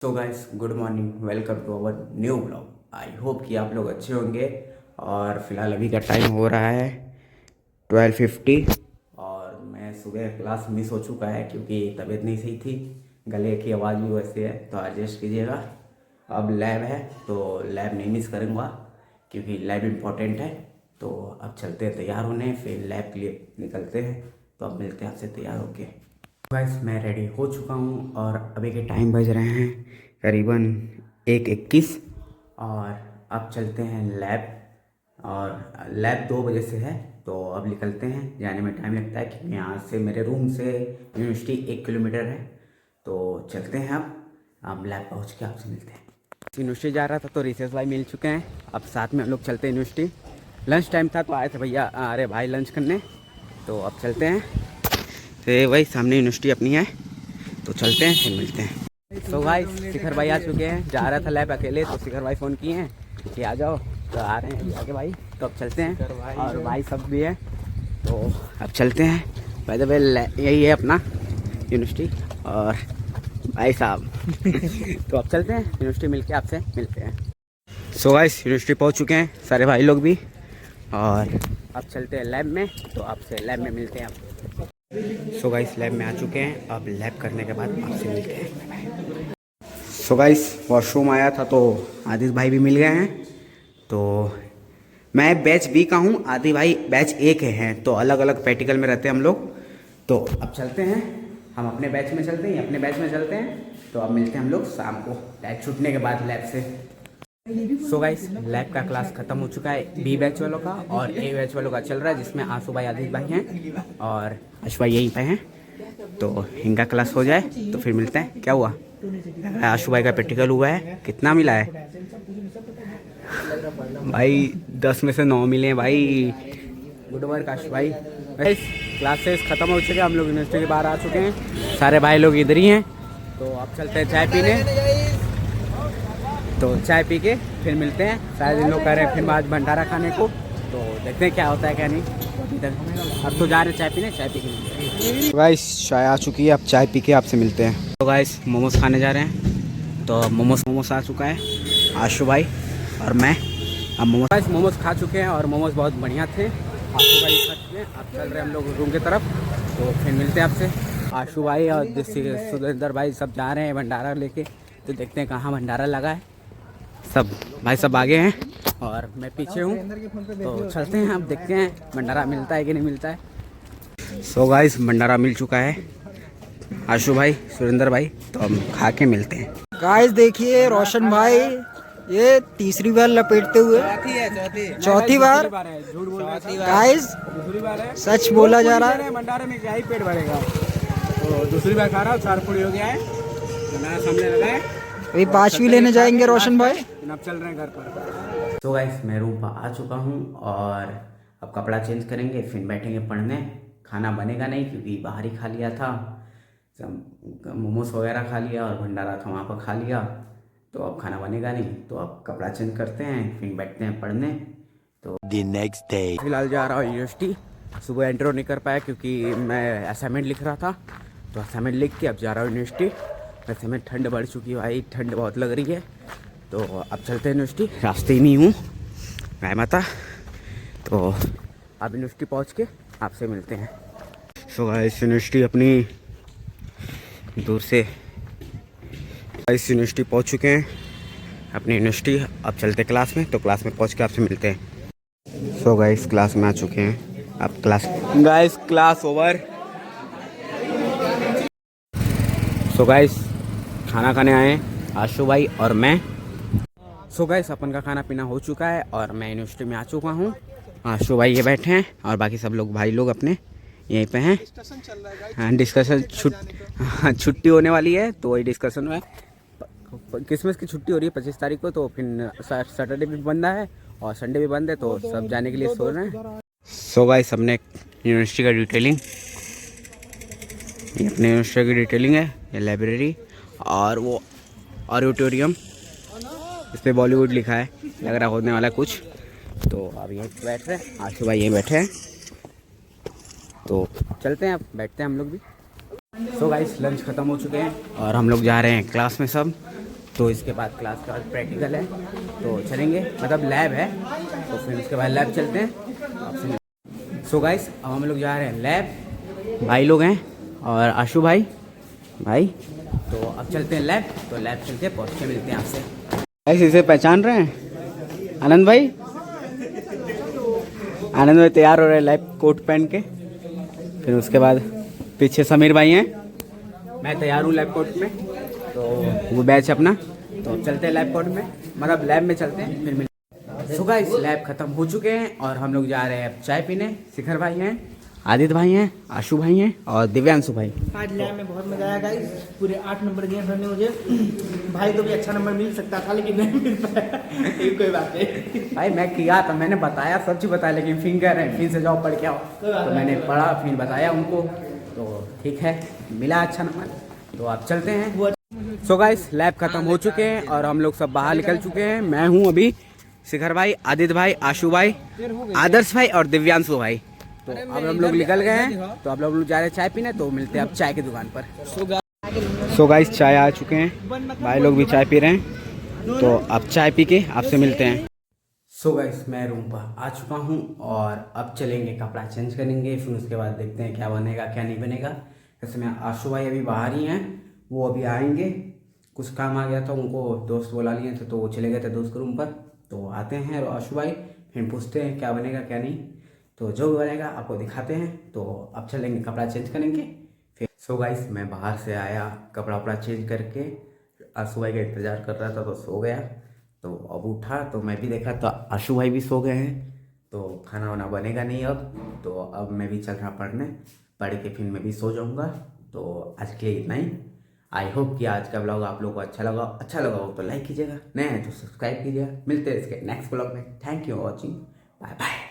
So guys good morning, welcome to our new blog. I hope कि आप लोग अच्छे होंगे। और फिलहाल अभी का टाइम हो रहा है 12:50 और मैं सुबह क्लास मिस हो चुका है क्योंकि तबीयत नहीं सही थी। गले की आवाज़ भी वैसे है तो एडजस्ट कीजिएगा। अब लैब है तो लैब नहीं मिस करूँगा क्योंकि लैब इम्पोर्टेंट है। तो अब चलते हैं तैयार होने, फिर लैब के लिए निकलते हैं। तो अब मिलते हैं आपसे तैयार होके। गाइस मैं रेडी हो चुका हूँ और अभी के टाइम बज रहे हैं करीबन 1:21 और अब चलते हैं लैब। और लैब 2 बजे से है तो अब निकलते हैं। जाने में टाइम लगता है क्योंकि यहाँ से मेरे रूम से यूनिवर्सिटी 1 किलोमीटर है। तो चलते हैं अब लैब पहुँच के आपसे मिलते हैं। यूनिवर्सिटी जा रहा था तो रिसेस भाई मिल चुके हैं। अब साथ में हम लोग चलते हैं यूनिवर्सिटी। लंच टाइम था तो आए थे भैया, अरे भाई लंच करने। तो अब चलते हैं। तो वही सामने यूनिवर्सिटी अपनी है तो चलते हैं, फिर मिलते हैं। तो भाई शिखर भाई आ चुके हैं। जा रहा था लैब अकेले तो शिखर भाई फ़ोन किए हैं कि आ जाओ, तो आ रहे हैं आगे भाई। तो अब चलते हैं और भाई सब भी है तो अब चलते हैं। बाय द वे यही है अपना यूनिवर्सिटी और भाई साहब तो अब चलते हैं यूनिवर्सिटी, मिलके आपसे मिलते हैं। सो गाइस यूनिवर्सिटी पहुंच चुके हैं सारे भाई लोग भी और अब चलते हैं लैब में। तो आपसे लैब में मिलते हैं आप। सो गाइस लैब में आ चुके हैं। अब लैब करने के बाद आपसे मिलते हैं। सो गाइस वॉशरूम आया था तो आदित्य भाई भी मिल गए हैं। तो मैं बैच बी का हूँ, आदित्य भाई बैच ए के हैं। तो अलग अलग प्रैक्टिकल में रहते हैं हम लोग। तो अब चलते हैं, हम अपने बैच में चलते हैं, अपने बैच में चलते हैं। तो अब मिलते हैं हम लोग शाम को लैब छूटने के बाद लैब से। सो गाइस लैब का क्लास खत्म हो चुका है बी बैच वालों का और ए बैच वालों का चल रहा है, जिसमें आंसू भाई आदित्य भाई हैं और आशु भाई यहीं पे हैं। तो इनका क्लास हो जाए तो फिर मिलते हैं। क्या हुआ? आशु भाई का प्रैक्टिकल हुआ है, कितना मिला है भाई? 10 में से 9 मिले हैं भाई। गुड वर्क आशु भाई। क्लासेस खत्म हो चुके हैं, हम लोग यूनिवर्सिटी के बाहर आ चुके हैं। सारे भाई लोग इधर ही हैं। तो अब चलते हैं चाय पीने। तो चाय पी के फिर मिलते हैं। शायद इन लोग कह रहे हैं फिर आज भंडारा खाने को, तो देखते हैं क्या होता है क्या नहीं। अब तो जा रहे हैं चाय पीने, चाय पी के मिलते हैं। तो गाइस चाय आ चुकी है, अब चाय पी के आपसे मिलते हैं। तो गाइस मोमोज खाने जा रहे हैं। तो मोमोज आ चुका है आशु भाई और मैं। अब मोमोज खा चुके हैं और मोमोज बहुत बढ़िया थे। आशु भाई खा चुके हैं, अब चल रहे हैं हम लोग रूम की तरफ। तो फिर मिलते हैं आपसे। आशु भाई और सुरेंद्र भाई सब जा रहे हैं भंडारा लेके। तो देखते हैं कहाँ भंडारा लगा है। सब भाई सब आगे हैं और मैं पीछे हूँ। तो चलते हैं, अब देखते हैं भंडारा मिलता है कि नहीं मिलता है। सो गाइस भंडारा मिल चुका है आशु भाई सुरेंद्र भाई। तो हम खा के मिलते हैं। गाइस देखिए रोशन भाई ये तीसरी बार लपेटते हुए चौथी बार गाइस सच बोला जा रहा है। भंडारे में क्या ही पेट भरेगा। तो दूसरी बार खा रहा हूँ, 4 पूरी हो गया है। भंडारा सामने लगा है, अभी 5वीं लेने जाएंगे रोशन भाई। अब चल रहे हैं घर पर। तो गाइस मैं रूम पर आ चुका हूँ और अब कपड़ा चेंज करेंगे, फिर बैठेंगे पढ़ने। खाना बनेगा नहीं क्योंकि बाहर ही खा लिया था, मोमोज वगैरह खा लिया और भंडारा था वहाँ पर खा लिया। तो अब खाना बनेगा नहीं, तो अब कपड़ा चेंज करते हैं फिर बैठते हैं पढ़ने। तो द नेक्स्ट डे फिलहाल जा रहा हूँ यूनिवर्सिटी। सुबह एंट्रो नहीं कर पाया क्योंकि मैं असाइनमेंट लिख रहा था। तो असाइनमेंट लिख के अब जा रहा हूँ यूनिवर्सिटी। वैसे में ठंड बढ़ चुकी है भाई, ठंड बहुत लग रही है। तो अब चलते हैं यूनिवर्सिटी, रास्ते में ही हूँ गाय माता। तो अब यूनिवर्सिटी पहुँच के आपसे मिलते हैं। सो गाइस यूनिवर्सिटी अपनी दूर से इस यूनिवर्सिटी पहुँच चुके हैं अपनी यूनिवर्सिटी। अब चलते क्लास में, तो क्लास में पहुँच के आपसे मिलते हैं। सो गाइस क्लास में आ चुके हैं। अब क्लास ओवर। सो गाइस खाना खाने आए हैं आशु भाई और मैं। सो गाइस अपन का खाना पीना हो चुका है और मैं यूनिवर्सिटी में आ चुका हूँ। आशु भाई ये बैठे हैं और बाकी सब लोग भाई लोग अपने यहीं पे हैं। हाँ डिस्कशन छुट्टी होने वाली है तो वही डिस्कशन में। क्रिसमस की छुट्टी हो रही है 25 तारीख को, तो फिर सैटरडे भी बंद है और संडे भी बंद है, तो सब जाने के लिए सोच रहे हैं। सो गाइस सबने यूनिवर्सिटी का डिटेलिंग, ये अपने यूनिवर्सिटी की डिटेलिंग है। ये लाइब्रेरी और वो ऑडिटोरियम, इस पर बॉलीवुड लिखा है, लग रहा होने वाला कुछ। तो अब यहीं बैठ रहे हैं, आशु भाई यहीं बैठे हैं। तो चलते हैं, अब बैठते हैं हम लोग भी। सो गाइस लंच ख़त्म हो चुके हैं और हम लोग जा रहे हैं क्लास में सब। तो इसके बाद क्लास के बाद प्रैक्टिकल है तो चलेंगे, मतलब लैब है, तो फिर उसके बाद लैब चलते हैं। सो गाइस अब हम लोग जा रहे हैं लैब, भाई लोग हैं और आशु भाई, तो अब चलते हैं लैब, तो लैब चलते हैं, पहुँच के मिलते हैं आपसे। गाइस इसे पहचान रहे हैं, आनंद भाई तैयार हो रहे हैं लैब कोट पहन के। फिर उसके बाद पीछे समीर भाई हैं, मैं तैयार हूँ लैब कोट में, तो वो बैच अपना, तो चलते हैं लैब कोट में, मतलब लैब में चलते हैं फिर मिलते। सो गाइस लैब खत्म हो चुके हैं और हम लोग जा रहे हैं अब चाय पीने। शिखर भाई हैं, आदित्य भाई हैं, आशु भाई हैं और दिव्यांशु भाई। आज लैब में बहुत मजा आया गाइस, पूरे 8 नंबर दिए सर ने मुझे। भाई को भी अच्छा नंबर मिल सकता था लेकिन नहीं मिल पाया। कोई बात नहीं भाई, मैं किया था, मैंने बताया, सब चीज़ बताया, लेकिन फिर कह रहे हैं फिर से जाओ पढ़ के आओ, तो मैंने पढ़ा फिर बताया उनको, तो ठीक है मिला अच्छा नंबर, तो आप चलते हैं। सो गाइस लैब खत्म हो चुके हैं और हम लोग सब बाहर निकल चुके हैं। मैं हूँ अभी शिखर भाई, आदित्य भाई, आशु भाई, आदर्श भाई और दिव्यांशु भाई, तो अब हम लोग निकल गए हैं, तो अब लोग जा रहे हैं चाय पीने, तो मिलते हैं अब चाय की दुकान पर। सो गाइस चाय आ चुके हैं, भाई लोग भी चाय पी रहे हैं, तो अब चाय पी के आपसे मिलते हैं। सो गाइस मैं रूम पर आ चुका हूँ और अब चलेंगे कपड़ा चेंज करेंगे, फिर उसके बाद देखते हैं क्या बनेगा क्या नहीं बनेगा। जैसे मैं आशु भाई अभी बाहर ही हैं, वो अभी आएंगे, कुछ काम आ गया था, उनको दोस्त बुला लिए थे तो वो चले गए थे दोस्त के रूम पर, तो आते हैं और आशु भाई फिर पूछते हैं क्या बनेगा क्या नहीं, तो जो भी बनेगा आपको दिखाते हैं। तो अब चलेंगे कपड़ा चेंज करेंगे फिर। सो गाइस मैं बाहर से आया, कपड़ा वपड़ा चेंज करके आशु भाई का इंतज़ार कर रहा था, तो सो गया, तो अब उठा तो मैं भी देखा तो आशु भाई भी सो गए हैं, तो खाना वाना बनेगा नहीं अब, तो अब मैं भी चल रहा पढ़ने, पढ़ के फिर मैं भी सो जाऊँगा। तो आज के लिए इतना ही। आई होप कि आज का ब्लॉग आप लोगों को अच्छा लगा हो तो लाइक कीजिएगा, नए हैं तो सब्सक्राइब कीजिएगा। मिलते हैं इसके नेक्स्ट ब्लॉग में। Thank you for watching, bye bye.